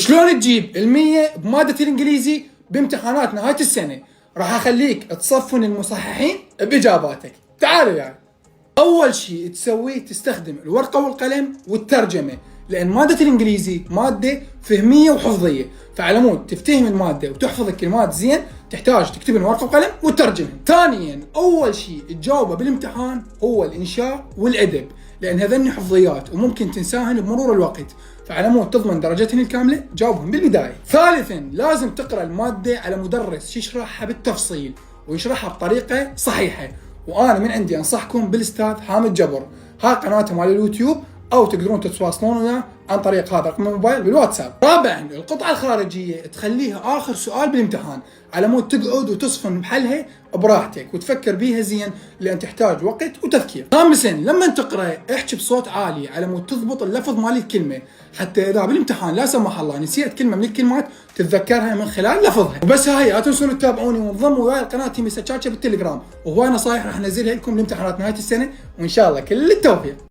شلون تجيب المية بمادة الانجليزي بامتحانات نهاية السنة؟ راح اخليك تصفن المصححين باجاباتك. تعالوا يعني. اول شيء تسويه تستخدم الورقة والقلم والترجمة، لان مادة الانجليزي مادة فهمية وحفظية، فعلى مود تفتهم المادة وتحفظ الكلمات زين تحتاج تكتب ورقة وقلم والترجمة. ثانيا اول شيء تجاوبه بالامتحان هو الانشاء والادب، لان هذني حفظيات وممكن تنساهن بمرور الوقت، فعلى مود تضمن درجتهن الكاملة جاوبهم بالبداية. ثالثا لازم تقرأ المادة على مدرس يشرحها بالتفصيل ويشرحها بطريقة صحيحة، وانا من عندي انصحكم بالاستاذ حامد جبر، هاي قناته مال اليوتيوب، او تقدرون تتواصلون وياه عن طريق هذا رقم الموبايل بالواتساب. رابعا القطعة الخارجية تخليها اخر سؤال بالامتحان، على مود تقعد وتصفن بحلها براحتك وتفكر بيها زين، لان تحتاج وقت وتفكير. خامسا لما تقرا احكي بصوت عالي على مود تضبط اللفظ مال الكلمة، حتى اذا بالامتحان لا سمح الله نسيت كلمة من الكلمات تتذكرها من خلال لفظها. وبس هاي، لا تنسون تتابعوني وانضموا وياي القناة تيمي سكاتشا بالتليجرام، وهواي نصايح راح انزلها لكم لامتحانات نهاية السنة، وان شاء الله كل التوفيق.